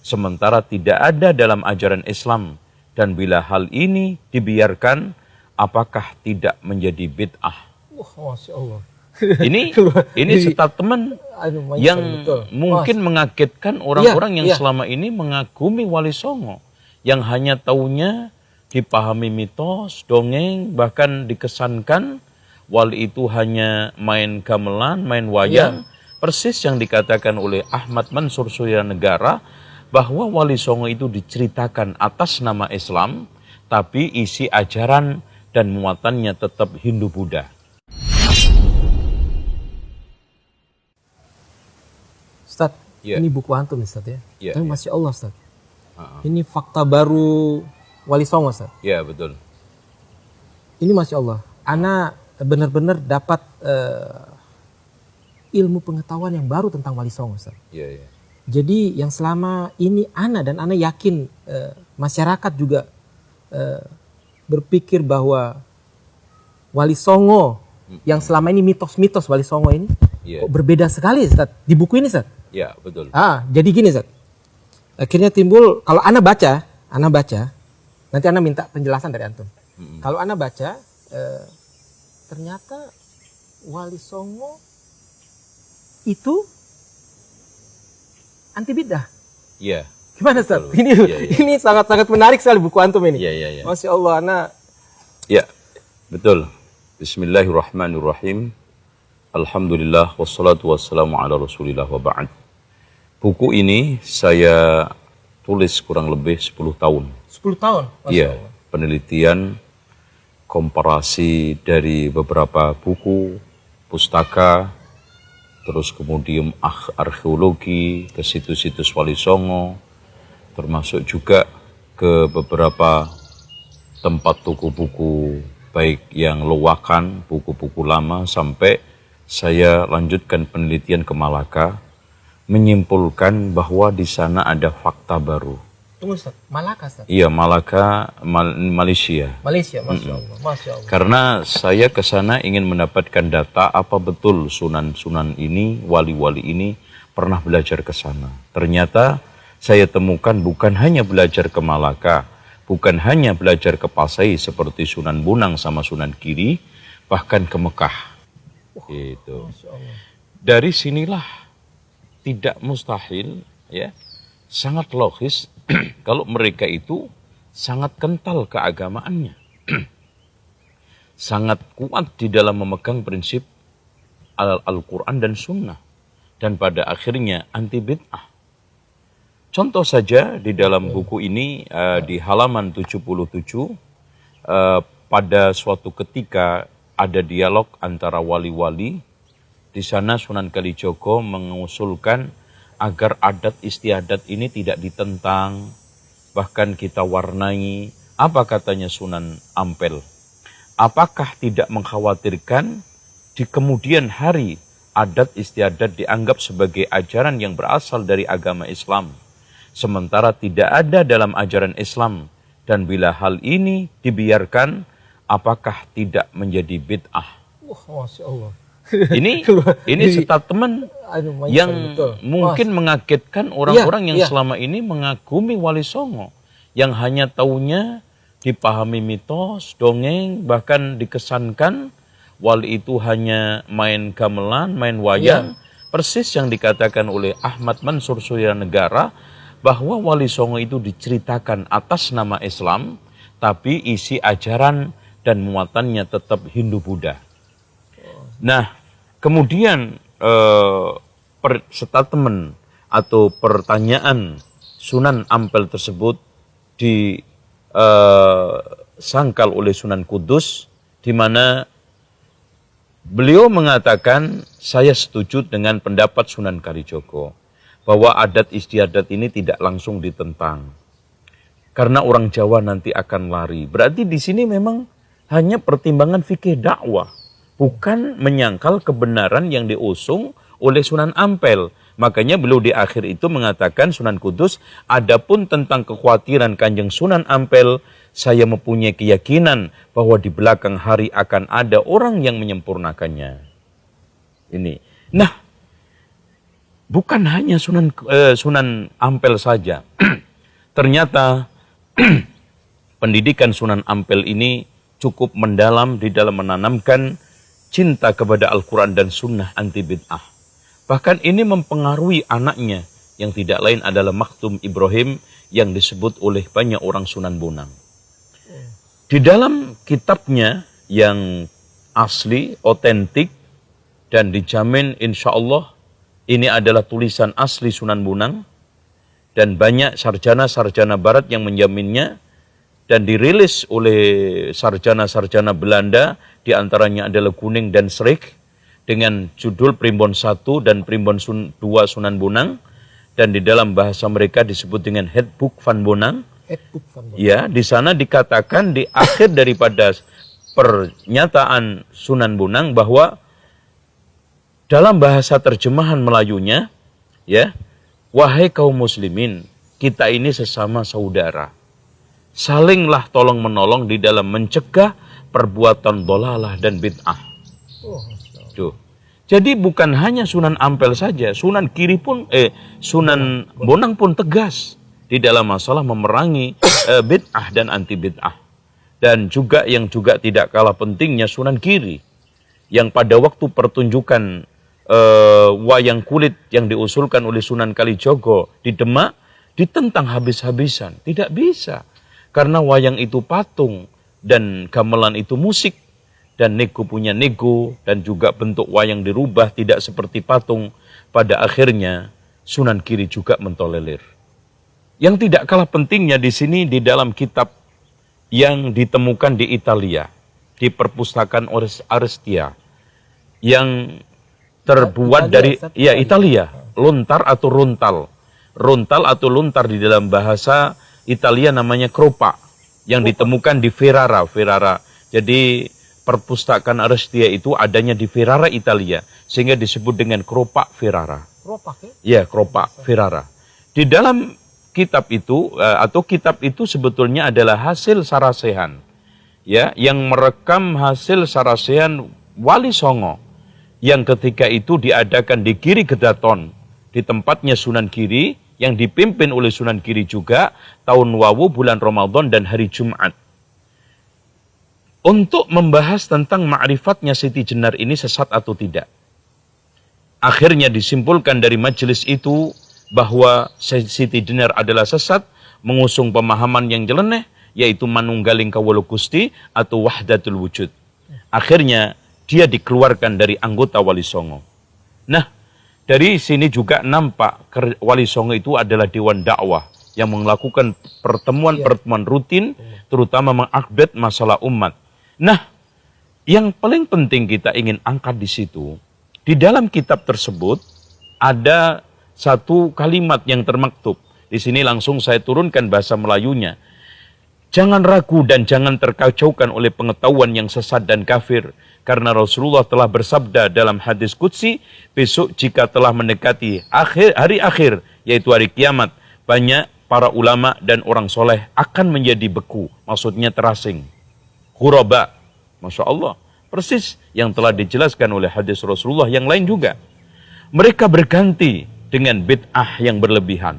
sementara tidak ada dalam ajaran Islam. Dan bila hal ini dibiarkan, apakah tidak menjadi bid'ah? Wah, Masya Allah. Ini statement yang mungkin mengagetkan orang-orang yang selama ini mengagumi Wali Songo, yang hanya taunya dipahami mitos, dongeng, bahkan dikesankan wali itu hanya main gamelan, main wayang, persis yang dikatakan oleh Ahmad Mansur Suryanegara bahwa Wali Songo itu diceritakan atas nama Islam, tapi isi ajaran dan muatannya tetap Hindu-Buddha. Ustaz, ini buku antum Ustaz ya. Tapi Masya Allah Ustaz. Ini fakta baru Wali Songo Ustaz. Ya, betul. Ini Masya Allah. Ana benar-benar dapat ilmu pengetahuan yang baru tentang Wali Songo Ustaz. Iya. Jadi yang selama ini Ana yakin masyarakat juga berpikir bahwa Wali Songo yang selama ini mitos-mitos Wali Songo ini kok berbeda sekali Ustaz di buku ini Ustaz. Ya, betul. Jadi gini Ustaz. Akhirnya timbul, kalau Ana baca, nanti Ana minta penjelasan dari antum. Kalau Ana baca, ternyata Wali Songo itu anti bidah. Iya. Gimana Ustaz? Ini sangat-sangat menarik sekali buku antum ini. Iya. Masya Allah, Ana. Ya, betul. Bismillahirrahmanirrahim. Alhamdulillah wassalatu wassalamu ala Rasulillah wa ba'd. Buku ini saya tulis kurang lebih 10 tahun. 10 tahun? Iya, penelitian, komparasi dari beberapa buku, pustaka, terus kemudian arkeologi, ke situs-situs Wali Songo, termasuk juga ke beberapa tempat toko buku, baik yang loakan, buku-buku lama, sampai saya lanjutkan penelitian ke Malaka, menyimpulkan bahwa di sana ada fakta baru. Tunggu Ustaz, Malaka Ustaz? Iya, Malaka, Malaysia. Masya Allah, Masya Allah. Karena saya ke sana ingin mendapatkan data apa betul sunan-sunan ini, wali-wali ini pernah belajar ke sana. Ternyata saya temukan bukan hanya belajar ke Malaka, bukan hanya belajar ke Pasai seperti Sunan Bonang sama Sunan Giri, bahkan ke Mekah. Itu. Dari sinilah tidak mustahil, ya, sangat logis kalau mereka itu sangat kental keagamaannya, sangat kuat di dalam memegang prinsip Al-Quran dan Sunnah, dan pada akhirnya anti bid'ah. Contoh saja di dalam buku ini di halaman 77, pada suatu ketika ada dialog antara wali-wali. Di sana Sunan Kalijogo mengusulkan agar adat istiadat ini tidak ditentang, bahkan kita warnai. Apa katanya Sunan Ampel? Apakah tidak mengkhawatirkan di kemudian hari adat istiadat dianggap sebagai ajaran yang berasal dari agama Islam, sementara tidak ada dalam ajaran Islam, dan bila hal ini dibiarkan, apakah tidak menjadi bid'ah? Wah, Masya Allah. Ini statement yang mungkin mengagetkan orang-orang yang selama ini mengagumi Wali Songo, yang hanya taunya dipahami mitos, dongeng, bahkan dikesankan wali itu hanya main gamelan, main wayang, persis yang dikatakan oleh Ahmad Mansur Suryanegara bahwa Wali Songo itu diceritakan atas nama Islam, tapi isi ajaran dan muatannya tetap Hindu-Buddha. Nah, kemudian statement atau pertanyaan Sunan Ampel tersebut disangkal oleh Sunan Kudus, di mana beliau mengatakan, saya setuju dengan pendapat Sunan Kalijogo bahwa adat istiadat ini tidak langsung ditentang, karena orang Jawa nanti akan lari. Berarti di sini memang hanya pertimbangan fikih dakwah, bukan menyangkal kebenaran yang diusung oleh Sunan Ampel. Makanya beliau di akhir itu mengatakan, Sunan Kudus, adapun tentang kekhawatiran Kanjeng Sunan Ampel, saya mempunyai keyakinan bahwa di belakang hari akan ada orang yang menyempurnakannya. Ini. Nah, bukan hanya Sunan Ampel saja. Ternyata pendidikan Sunan Ampel ini cukup mendalam di dalam menanamkan cinta kepada Al-Quran dan Sunnah anti bid'ah. Bahkan ini mempengaruhi anaknya yang tidak lain adalah Maktum Ibrahim yang disebut oleh banyak orang Sunan Bonang. Di dalam kitabnya yang asli, otentik, dan dijamin insya Allah ini adalah tulisan asli Sunan Bonang, dan banyak sarjana-sarjana barat yang menjaminnya, dan dirilis oleh sarjana-sarjana Belanda, diantaranya adalah Kuning dan Srik, dengan judul Primbon 1 dan Primbon 2 Sunan Bonang, dan di dalam bahasa mereka disebut dengan Headbook van Bonang. Ya, di sana dikatakan di akhir daripada pernyataan Sunan Bonang bahwa dalam bahasa terjemahan Melayunya, ya, wahai kaum muslimin, kita ini sesama saudara. Salinglah tolong menolong di dalam mencegah perbuatan dolalah dan bid'ah. Tuh. Jadi bukan hanya Sunan Ampel saja, Sunan Bonang pun tegas di dalam masalah memerangi bid'ah dan anti bid'ah. Dan juga yang juga tidak kalah pentingnya Sunan Giri, yang pada waktu pertunjukan wayang kulit yang diusulkan oleh Sunan Kalijogo di Demak ditentang habis-habisan. Tidak bisa, karena wayang itu patung dan gamelan itu musik, dan nego punya nego, dan juga bentuk wayang dirubah tidak seperti patung. Pada akhirnya Sunan Giri juga mentolerir. Yang tidak kalah pentingnya di sini di dalam kitab yang ditemukan di Italia, di perpustakaan Arestia, yang terbuat dari Italia, lontar atau runtal. Runtal atau luntar di dalam bahasa Italia namanya kropa, yang ditemukan di Ferrara. Jadi perpustakaan Arestia itu adanya di Ferrara, Italia, sehingga disebut dengan kropa Ferrara. Ya, kropa Ferrara. Di dalam kitab itu kitab itu sebetulnya adalah hasil sarasehan, ya, yang merekam hasil sarasehan Wali Songo yang ketika itu diadakan di Giri Gedaton, di tempatnya Sunan Giri, yang dipimpin oleh Sunan Giri juga tahun Wawu bulan Ramadan dan hari Jumat, untuk membahas tentang ma'rifatnya Siti Jenar ini sesat atau tidak. Akhirnya disimpulkan dari majelis itu bahwa Siti Jenar adalah sesat, mengusung pemahaman yang jeleneh, yaitu manunggaling kawula Gusti atau wahdatul wujud. Akhirnya dia dikeluarkan dari anggota Wali Songo. Nah, dari sini juga nampak Wali Songo itu adalah dewan dakwah yang melakukan pertemuan-pertemuan rutin, terutama mengupdate masalah umat. Nah, yang paling penting kita ingin angkat di situ, di dalam kitab tersebut ada satu kalimat yang termaktub. Di sini langsung saya turunkan bahasa Melayunya. Jangan ragu dan jangan terkacaukan oleh pengetahuan yang sesat dan kafir, karena Rasulullah telah bersabda dalam hadis qudsi, besok jika telah mendekati hari akhir, yaitu hari kiamat, banyak para ulama dan orang soleh akan menjadi beku, maksudnya terasing. Ghuraba, Masya Allah, persis yang telah dijelaskan oleh hadis Rasulullah yang lain juga. Mereka berganti dengan bid'ah yang berlebihan,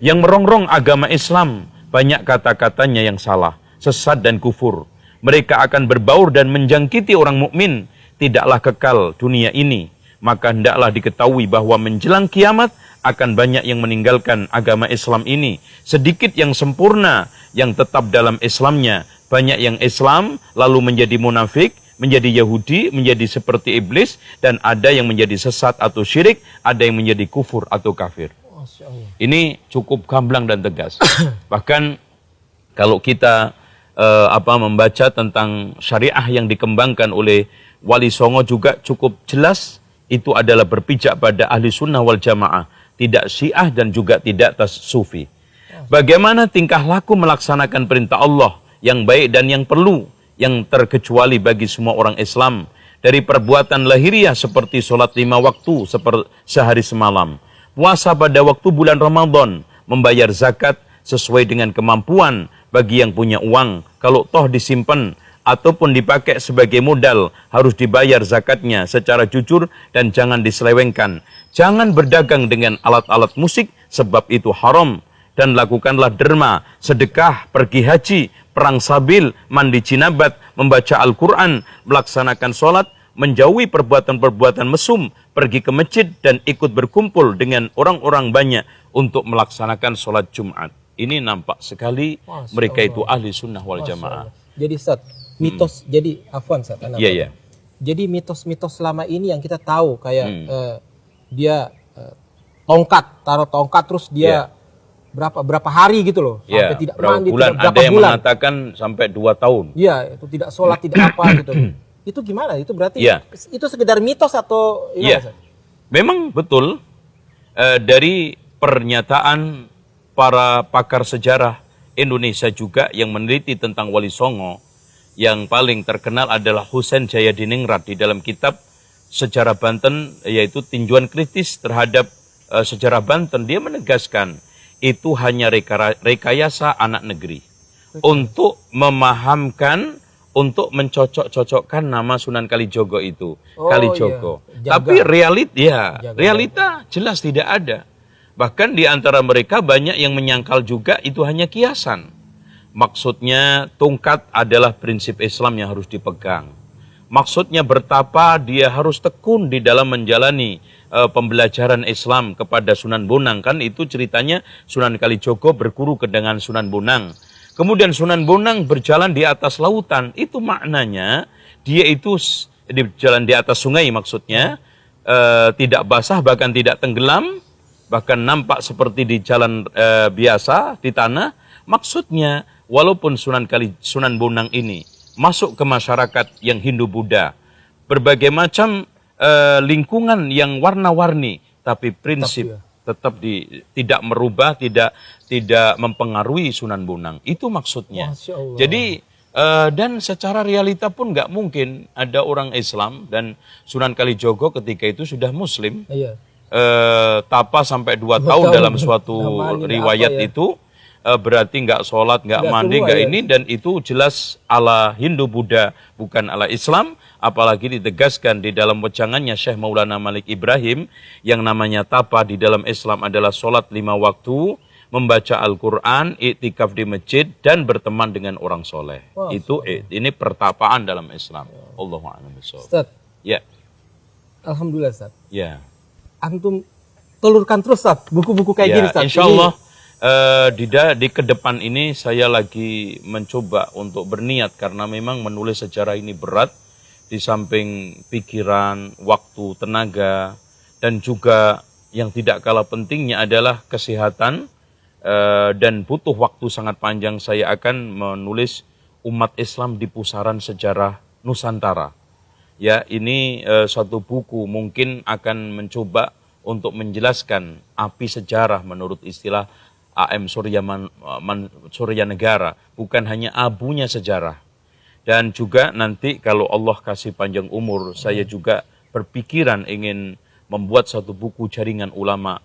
yang merongrong agama Islam, banyak kata-katanya yang salah, sesat dan kufur. Mereka akan berbaur dan menjangkiti orang mukmin, tidaklah kekal dunia ini. Maka hendaklah diketahui bahwa menjelang kiamat akan banyak yang meninggalkan agama Islam ini. Sedikit yang sempurna, yang tetap dalam Islamnya. Banyak yang Islam lalu menjadi munafik, menjadi Yahudi, menjadi seperti iblis, dan ada yang menjadi sesat atau syirik, ada yang menjadi kufur atau kafir. Ini cukup gamblang dan tegas. Bahkan kalau kita membaca tentang syariah yang dikembangkan oleh Wali Songo juga cukup jelas, itu adalah berpijak pada ahli sunnah wal jamaah, tidak syiah dan juga tidak sufi. Bagaimana tingkah laku melaksanakan perintah Allah yang baik dan yang perlu, yang terkecuali bagi semua orang Islam, dari perbuatan lahiriah seperti sholat 5 waktu sehari semalam, puasa pada waktu bulan Ramadan, membayar zakat sesuai dengan kemampuan bagi yang punya uang, kalau toh disimpan ataupun dipakai sebagai modal harus dibayar zakatnya secara jujur dan jangan diselewengkan. Jangan berdagang dengan alat-alat musik sebab itu haram. Dan lakukanlah derma, sedekah, pergi haji, perang sabil, mandi jinabat, membaca Al-Quran, melaksanakan sholat, menjauhi perbuatan-perbuatan mesum, pergi ke masjid dan ikut berkumpul dengan orang-orang banyak untuk melaksanakan sholat Jumat. Ini nampak sekali mereka itu ahli sunnah wal jamaah. Jadi Ustaz, mitos, jadi afwan Ustaz. Iya, iya. Jadi mitos-mitos selama ini yang kita tahu kayak dia tongkat, taruh tongkat terus dia berapa hari gitu loh, sampai tidak berapa mandi, bulan. berapa Ada yang bulan. mengatakan sampai 2 tahun. Iya, itu tidak sholat, tidak apa gitu. Itu gimana? Itu berarti itu sekedar mitos atau gimana, Ustaz? Memang betul dari pernyataan para pakar sejarah Indonesia juga yang meneliti tentang Wali Songo, yang paling terkenal adalah Husain Jayadiningrat di dalam kitab Sejarah Banten, yaitu tinjauan kritis terhadap sejarah Banten. Dia menegaskan itu hanya rekayasa anak negeri untuk memahamkan, untuk mencocok-cocokkan nama Sunan Kalijogo itu. Kalijogo. Iya. Tapi realita jelas tidak ada. Bahkan di antara mereka banyak yang menyangkal juga itu hanya kiasan. Maksudnya tongkat adalah prinsip Islam yang harus dipegang. Maksudnya bertapa, dia harus tekun di dalam menjalani pembelajaran Islam kepada Sunan Bonang. Kan itu ceritanya Sunan Kalijogo berguru dengan Sunan Bonang. Kemudian Sunan Bonang berjalan di atas lautan. Itu maknanya dia itu jalan di atas sungai maksudnya. Tidak basah bahkan tidak tenggelam. Bahkan nampak seperti di jalan biasa di tanah. Maksudnya walaupun Sunan Bonang ini masuk ke masyarakat yang Hindu-Buddha, berbagai macam lingkungan yang warna-warni, tapi prinsip tetap tidak merubah, tidak mempengaruhi Sunan Bonang. Itu maksudnya. Jadi dan secara realita pun nggak mungkin ada orang Islam, dan Sunan Kalijogo ketika itu sudah Muslim. Tapa sampai 2 tahun dalam suatu riwayat itu. Berarti nggak sholat, nggak mandi, nggak ini, dan itu jelas ala Hindu Buddha, bukan ala Islam. Apalagi ditegaskan di dalam wejangannya Syekh Maulana Malik Ibrahim, yang namanya tapa di dalam Islam adalah sholat 5 waktu, membaca Al-Quran, iktikaf di masjid, dan berteman dengan orang soleh. Ini pertapaan dalam Islam. Allahu a'lam bishawab. Ustaz. Ya. Alhamdulillah Ustaz. Ya. Antum telurkan terus Ustaz buku-buku kayak gini Ustaz. Insyaallah. Di kedepan ini saya lagi mencoba untuk berniat, karena memang menulis sejarah ini berat, di samping pikiran, waktu, tenaga, dan juga yang tidak kalah pentingnya adalah kesehatan, dan butuh waktu sangat panjang. Saya akan menulis umat Islam di pusaran sejarah Nusantara. Ya, ini satu buku mungkin akan mencoba untuk menjelaskan api sejarah menurut istilah A.M. Suryanegara, bukan hanya abunya sejarah. Dan juga nanti kalau Allah kasih panjang umur, saya juga berpikiran ingin membuat satu buku jaringan ulama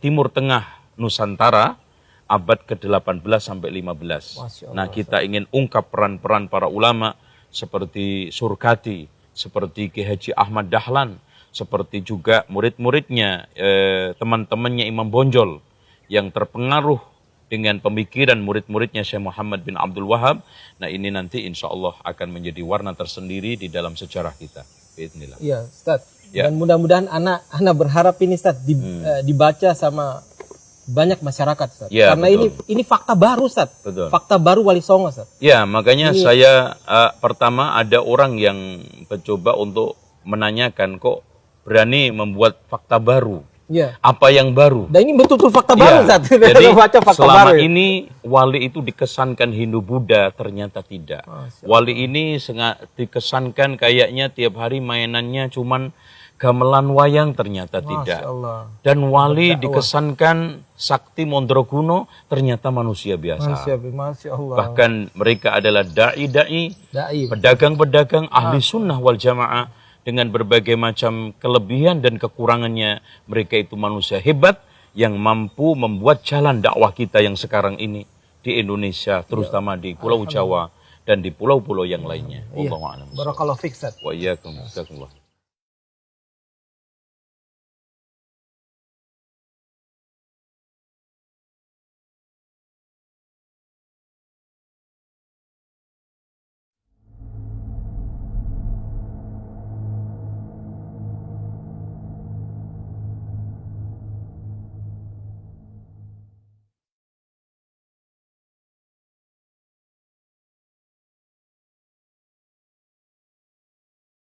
Timur Tengah Nusantara abad ke-18 sampai 15. Nah, kita ingin ungkap peran-peran para ulama seperti Surkati, seperti Ki Haji Ahmad Dahlan, seperti juga murid-muridnya, teman-temannya Imam Bonjol, yang terpengaruh dengan pemikiran murid-muridnya Syekh Muhammad bin Abdul Wahab. Nah, ini nanti insya Allah akan menjadi warna tersendiri di dalam sejarah kita. Bismillah. Iya, Ustaz. Dan mudah-mudahan anak berharap ini Ustaz dibaca sama banyak masyarakat Ustaz. Ya, karena ini fakta baru Ustaz. Betul. Fakta baru Wali Songo Ustaz. Ya, makanya saya pertama ada orang yang mencoba untuk menanyakan, kok berani membuat fakta baru. Ya. Apa yang baru? Dan ini betul-betul fakta baru Ustaz. Jadi baca fakta selama baru, ini wali itu dikesankan Hindu-Buddha, ternyata tidak. Wali ini dikesankan kayaknya tiap hari mainannya cuman gamelan wayang, ternyata tidak. Dan wali dikesankan sakti Mondroguno, ternyata manusia biasa. Masya Allah. Bahkan mereka adalah da'i-da'i, pedagang-pedagang, ahli sunnah wal jamaah, dengan berbagai macam kelebihan dan kekurangannya. Mereka itu manusia hebat yang mampu membuat jalan dakwah kita yang sekarang ini di Indonesia, terutama di Pulau Jawa dan di pulau-pulau yang lainnya. Iya. Wallahu a'lam. Barakallahu fiik, Ustaz. Wa iyyakum. Jazakumullah.